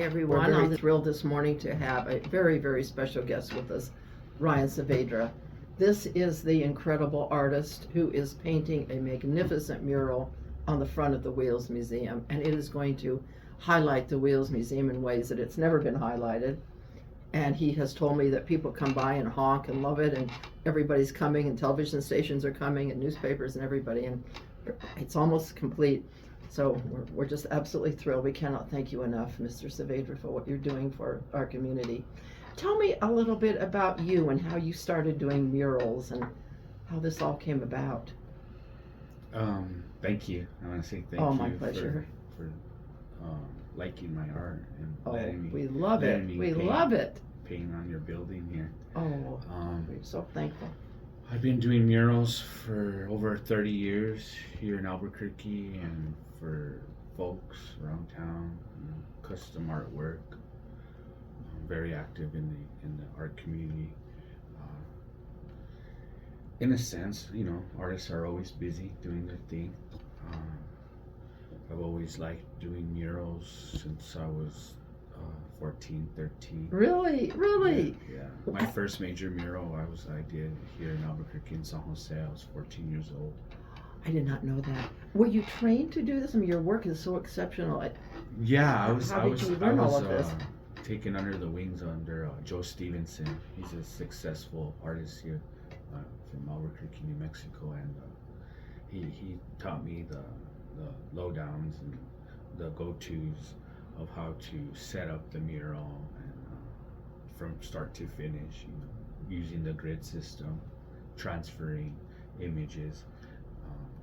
everyone. I'm thrilled this morning to have a very, very special guest with us, Ryan Saavedra. This is the incredible artist who is painting a magnificent mural on the front of the Wheels Museum, and it is going to highlight the Wheels Museum in ways that it's never been highlighted. And he has told me that people come by and honk and love it, and everybody's coming, and television stations are coming, and newspapers and everybody, and it's almost complete. So we're just absolutely thrilled. We cannot thank you enough, Mr. Saavedra, for what you're doing for our community. Tell me a little bit about you and how you started doing murals and how this all came about. Thank you. I want to say thank you. Oh, my pleasure. For liking my art and letting me. We love it. We love it. Painting on your building here. Oh, we're so thankful. I've been doing murals for over 30 years here in Albuquerque and for folks around town, custom artwork. I'm very active in the art community. In a sense, artists are always busy doing their thing. I've always liked doing murals since I was 14, 13. Really? Yeah. My first major mural I did here in Albuquerque in San Jose. I was 14 years old. I did not know that. Were you trained to do this? I mean, your work is so exceptional. Yeah, I was all of this? Taken under the wings under Joe Stevenson. He's a successful artist here from Albuquerque, New Mexico, and he taught me the lowdowns and the go-tos of how to set up the mural and from start to finish, using the grid system, transferring images,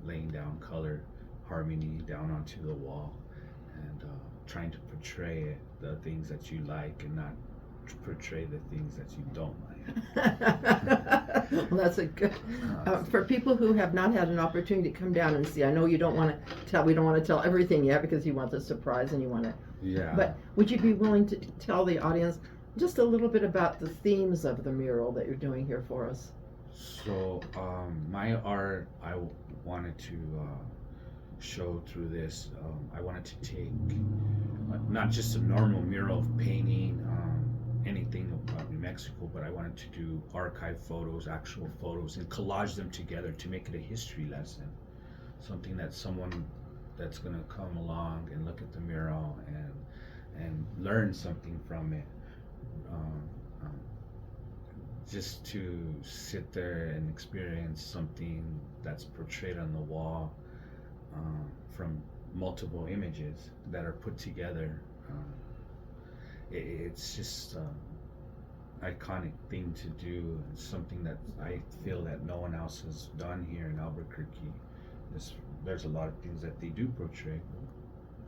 laying down color harmony down onto the wall, and trying to portray the things that you like and not portray the things that you don't like. Well, that's a good for people who have not had an opportunity to come down and see. I know you don't want to tell. We don't want to tell everything yet because you want the surprise and you want to. Yeah. But would you be willing to tell the audience just a little bit about the themes of the mural that you're doing here for us? So my art, I wanted to show through this. I wanted to take not just a normal mural of painting anything about New Mexico, but I wanted to do archive photos, actual photos, and collage them together to make it a history lesson. Something that someone that's going to come along and look at the mural and learn something from it. Just to sit there and experience something that's portrayed on the wall from multiple images that are put together. It's just an iconic thing to do, and something that I feel that no one else has done here in Albuquerque. There's a lot of things that they do portray.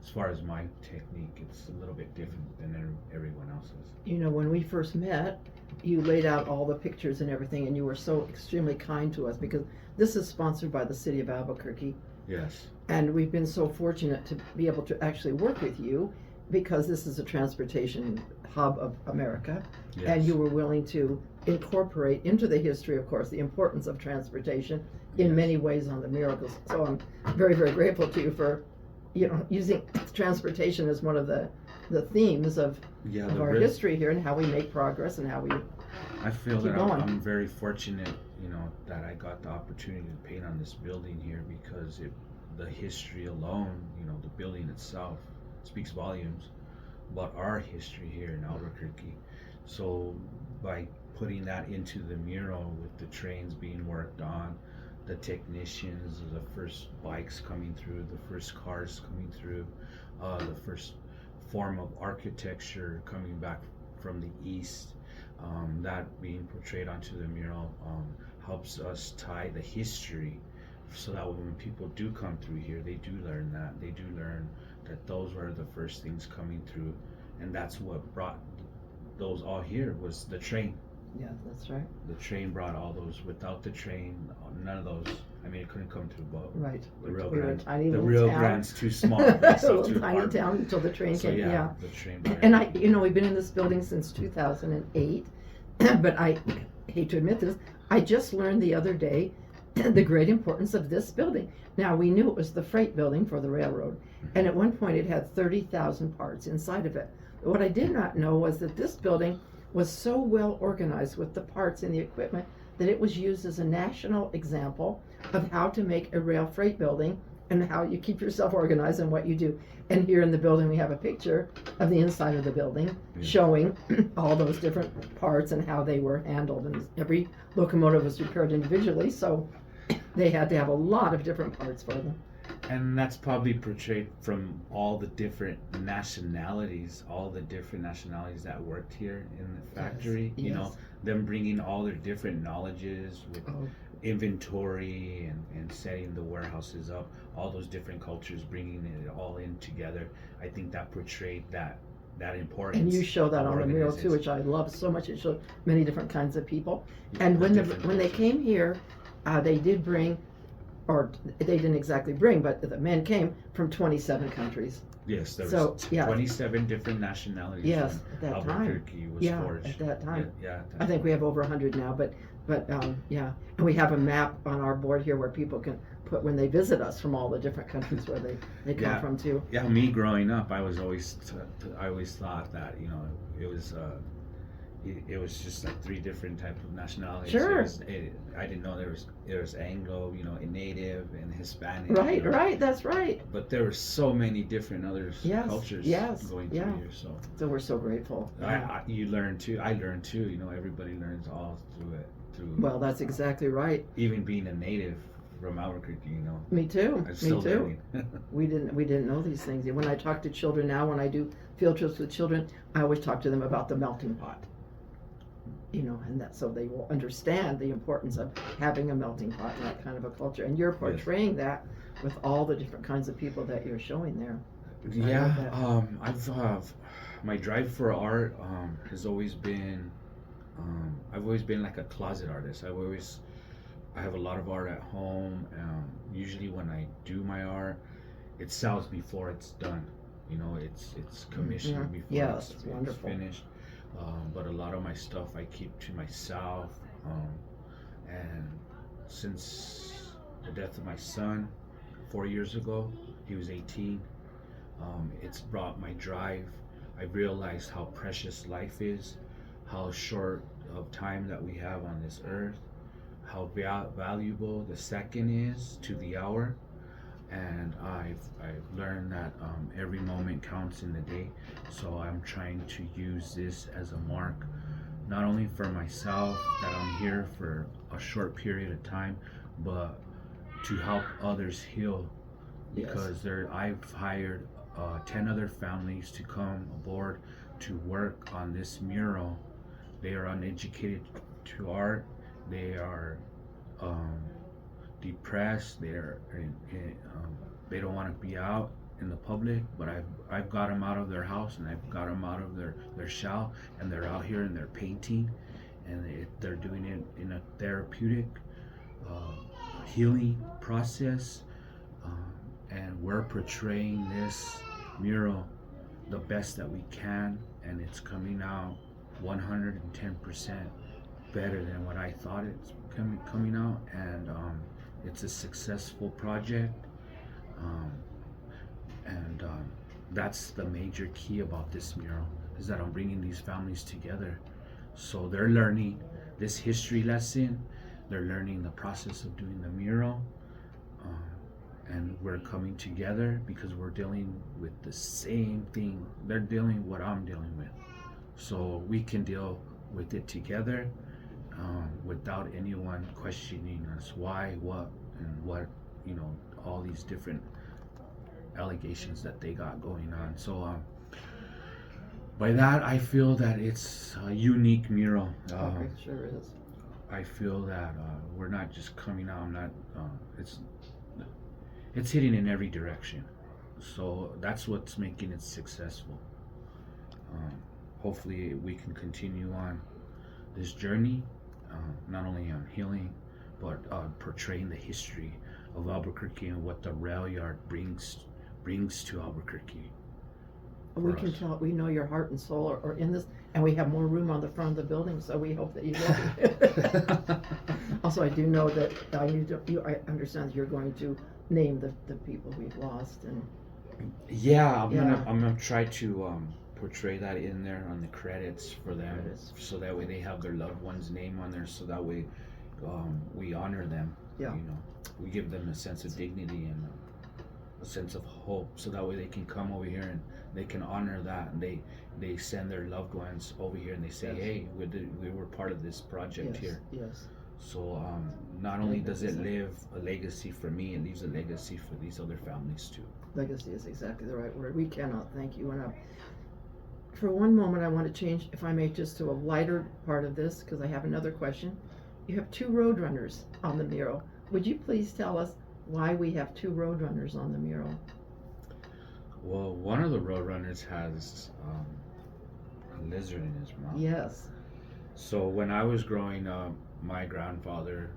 As far as my technique, it's a little bit different than everyone else's. When we first met, you laid out all the pictures and everything, and you were so extremely kind to us because this is sponsored by the city of Albuquerque. Yes. And we've been so fortunate to be able to actually work with you because this is a transportation hub of America. Yes. And you were willing to incorporate into the history, of course, the importance of transportation in many ways on the murals. So I'm very, very grateful to you for using transportation as one of the themes of our history here and how we make progress and how we I feel that I'm very fortunate, that I got the opportunity to paint on this building here because the history alone, the building itself speaks volumes about our history here in Albuquerque. So by putting that into the mural with the trains being worked on, the technicians, the first bikes coming through, the first cars coming through, the first form of architecture coming back from the east, that being portrayed onto the mural helps us tie the history so that when people do come through here, they do learn that. They do learn that those were the first things coming through, and that's what brought those all here was the train. Yeah, that's right. The train brought all those. Without the train, none of those. I mean, it couldn't come through boat. Right. The Rio we Grande. Were a tiny the Rio town. Grande's too small. It's a little too tiny hard. town until the train came. Yeah. The train. And we've been in this building since 2008, but I hate to admit this. I just learned the other day the great importance of this building. Now, we knew it was the freight building for the railroad, and at one point it had 30,000 parts inside of it. what I did not know was that this building was so well organized with the parts and the equipment that it was used as a national example of how to make a rail freight building and how you keep yourself organized and what you do. And here in the building, we have a picture of the inside of the building showing all those different parts and how they were handled. And every locomotive was repaired individually, so they had to have a lot of different parts for them. And that's probably portrayed from all the different nationalities, that worked here in the factory. Yes. You know, them bringing all their different knowledges with inventory and setting the warehouses up, all those different cultures, bringing it all in together. I think that portrayed that importance. And you show that on the mural too, which I love so much. It showed many different kinds of people. And when they came here, they did bring, or they didn't exactly bring, but the men came from 27 countries. Yes, there was 27 different nationalities. Yes, at that Albuquerque was forged. At that time. Yeah. I think we have over 100 now, but yeah. And we have a map on our board here where people can put when they visit us from all the different countries where they come from too. Yeah, me growing up, I always thought that, you know, it was just like 3 different types of nationalities. Sure. I didn't know there was Anglo, you know, and Native and Hispanic. Right, you know. right, that's right. But there were so many different other cultures going through here. So we're so grateful. You learn too. I learned too. You know, everybody learns all through it. Well, that's exactly right. Even being a native from Albuquerque, you know. Me too. I'm still learning. We didn't know these things. When I talk to children now, when I do field trips with children, I always talk to them about the melting pot. You know, and that so they will understand the importance of having a melting pot and that kind of a culture. And you're portraying that with all the different kinds of people that you're showing there. Yeah, my drive for art has always been. I've always been like a closet artist. I have a lot of art at home. Usually when I do my art, it sells before it's done. You know, it's commissioned before it's finished. But a lot of my stuff I keep to myself. And since the death of my son 4 years ago, he was 18. It's brought my drive. I realized how precious life is, how short of time that we have on this earth, how valuable the second is to the hour. And I've learned that every moment counts in the day. So I'm trying to use this as a mark, not only for myself, that I'm here for a short period of time, but to help others heal. Because I've hired 10 other families to come aboard to work on this mural. They are uneducated to art. They are depressed. They don't want to be out in the public, but I've got them out of their house, and I've got them out of their shell, and they're out here and they're painting, and they're doing it in a therapeutic healing process, and we're portraying this mural the best that we can, and it's coming out 110% better than what I thought it's coming out, and it's a successful project, and that's the major key about this mural, is that I'm bringing these families together. So they're learning this history lesson, they're learning the process of doing the mural, and we're coming together because we're dealing with the same thing. They're dealing with what I'm dealing with, so we can deal with it together, without anyone questioning us why, what, and what, you know, all these different allegations that they got going on. So by that, I feel that it's a unique mural. It sure is. I feel that we're not just coming out. It's hitting in every direction. So that's what's making it successful. Hopefully we can continue on this journey, not only on healing, but portraying the history of Albuquerque and what the rail yard brings to Albuquerque. We can tell, we know your heart and soul are in this, and we have more room on the front of the building, so we hope that you will. Also, I do know that I understand that you're going to name the people we've lost, and I'm gonna try to portray that in there on the credits for them, so that way they have their loved one's name on there, so that way we honor them. Yeah. You know, we give them a sense of dignity and a sense of hope, so that way they can come over here and they can honor that, and they send their loved ones over here and they say, hey, we were part of this project here. Yes. So not only does it live a legacy for me, it leaves a legacy for these other families too. Legacy is exactly the right word. We cannot thank you enough. For one moment, I want to change, if I may, just to a lighter part of this, because I have another question. You have 2 roadrunners on the mural. Would you please tell us why we have 2 roadrunners on the mural? Well, one of the roadrunners has a lizard in his mouth. Yes. So when I was growing up, my grandfather,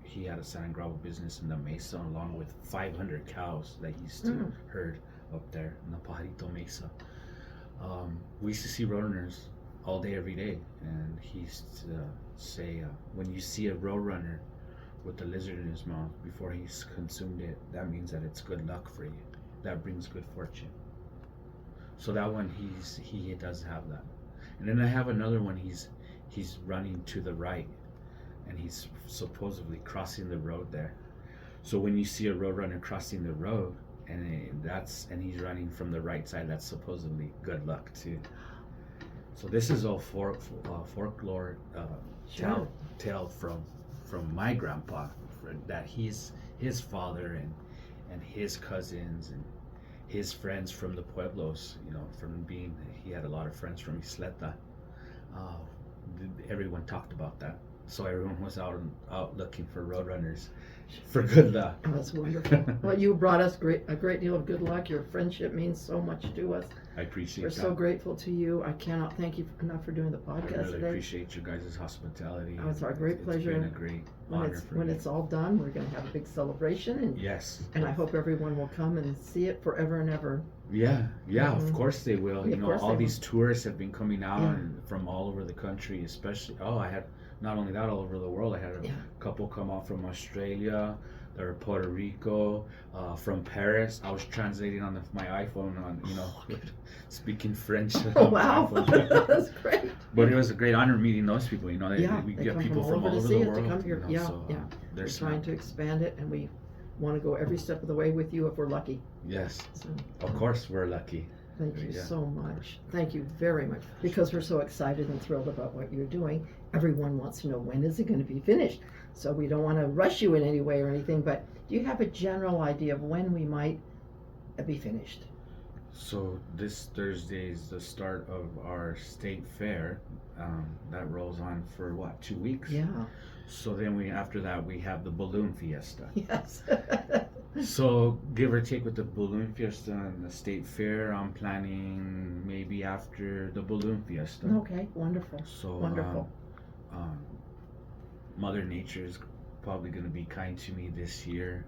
he had a sand and gravel business in the Mesa, along with 500 cows that he used to herd up there in the Pajarito Mesa. We used to see roadrunners all day, every day, and he used to say, when you see a roadrunner with a lizard in his mouth before he's consumed it, that means that it's good luck for you. That brings good fortune. So that one, he does have that. And then I have another one. He's running to the right, and he's supposedly crossing the road there. So when you see a roadrunner crossing the road, and he's running from the right side, that's supposedly good luck too. So this is all folklore tale from my grandpa, that his father and his cousins and his friends from the pueblos, you know, he had a lot of friends from Isleta. Everyone talked about that. So everyone was out looking for roadrunners for good luck. Oh, that's wonderful. Well, you brought us a great deal of good luck. Your friendship means so much to us. I appreciate We're that. so grateful to you. I cannot thank you enough for doing the podcast I really today. appreciate your guys' hospitality. Oh, it's our great pleasure. It's been a great honor for me. When it's all done, we're going to have a big celebration. And yes. And I hope everyone will come and see it forever and ever. Yeah, of course they will. Yeah, you know, all these tourists have been coming out and from all over the country, especially. I had not only that, all over the world. I had a couple come out from Australia, they're Puerto Rico, from Paris. I was translating on my iPhone speaking French. Oh wow, that's great. But it was a great honor meeting those people. You know, we they get come people from all over the to world. to come here. We're trying to expand it, and we want to go every step of the way with you if we're lucky. Yes, so, of course we're lucky. Thank you so much. Thank you very much. Because we're so excited and thrilled about what you're doing. Everyone wants to know, when is it going to be finished? So we don't want to rush you in any way or anything, but do you have a general idea of when we might be finished? So this Thursday is the start of our state fair. That rolls on for 2 weeks? Yeah. So then after that we have the balloon fiesta. Yes. So give or take with the balloon fiesta and the state fair, I'm planning maybe after the balloon fiesta. Okay, wonderful. So wonderful. Mother Nature is probably going to be kind to me this year.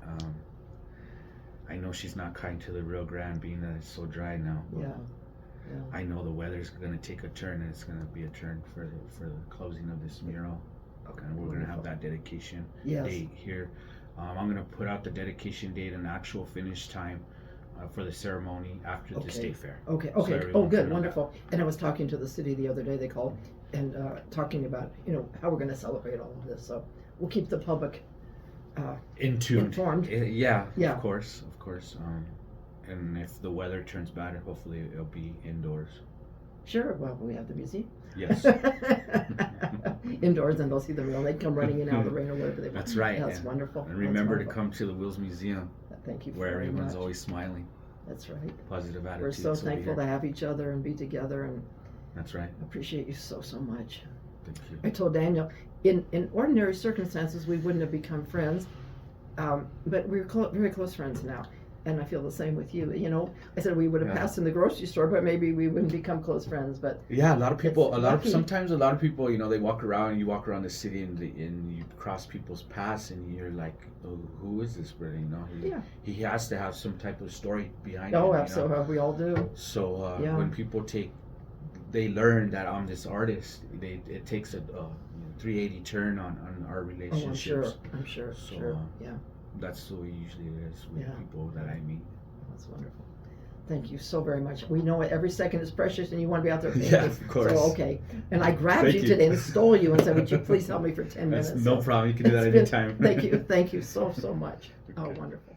I know she's not kind to the Rio Grande, being that it's so dry now. Yeah. I know the weather's going to take a turn, and it's going to be a turn for the closing of this mural. Okay. And we're going to have that dedication date here. I'm going to put out the dedication date and actual finish time for the ceremony after the state fair. Okay. So Good, wonderful. And I was talking to the city the other day. They called and talking about how we're going to celebrate all of this. So we'll keep the public informed. Yeah, of course. And if the weather turns bad, hopefully it'll be indoors. Sure. Well, we have the museum. Yes. Indoors, and they'll see the mural. They come running in out of the rain or whatever they want. That's right. That's wonderful. And remember to come to the Wheels Museum. Thank you. Where everyone's always smiling. That's right. Positive attitude. We're so thankful to have each other and be together, and that's right. Appreciate you so much. Thank you. I told Daniel, in ordinary circumstances we wouldn't have become friends, but we're very close friends now. And I feel the same with you. I said we would have passed in the grocery store, but maybe we wouldn't become close friends. But yeah, sometimes a lot of people, they walk around. You walk around the city and you cross people's paths, and you're like, oh, who is this brother? He has to have some type of story behind him. Oh, absolutely, we all do. So when people they learn that I'm this artist. It takes a 380 turn on our relationships. I'm sure. So, that's the way usually it is with people that I meet. That's wonderful. Thank you so very much. We know every second is precious, and you want to be out there painting. Yeah, of course. So, okay. And I grabbed Thank you you. today and stole you and said, would you please help me for 10 That's minutes? no problem. You can do that It's been- anytime. Thank you so much. Oh, Okay. wonderful.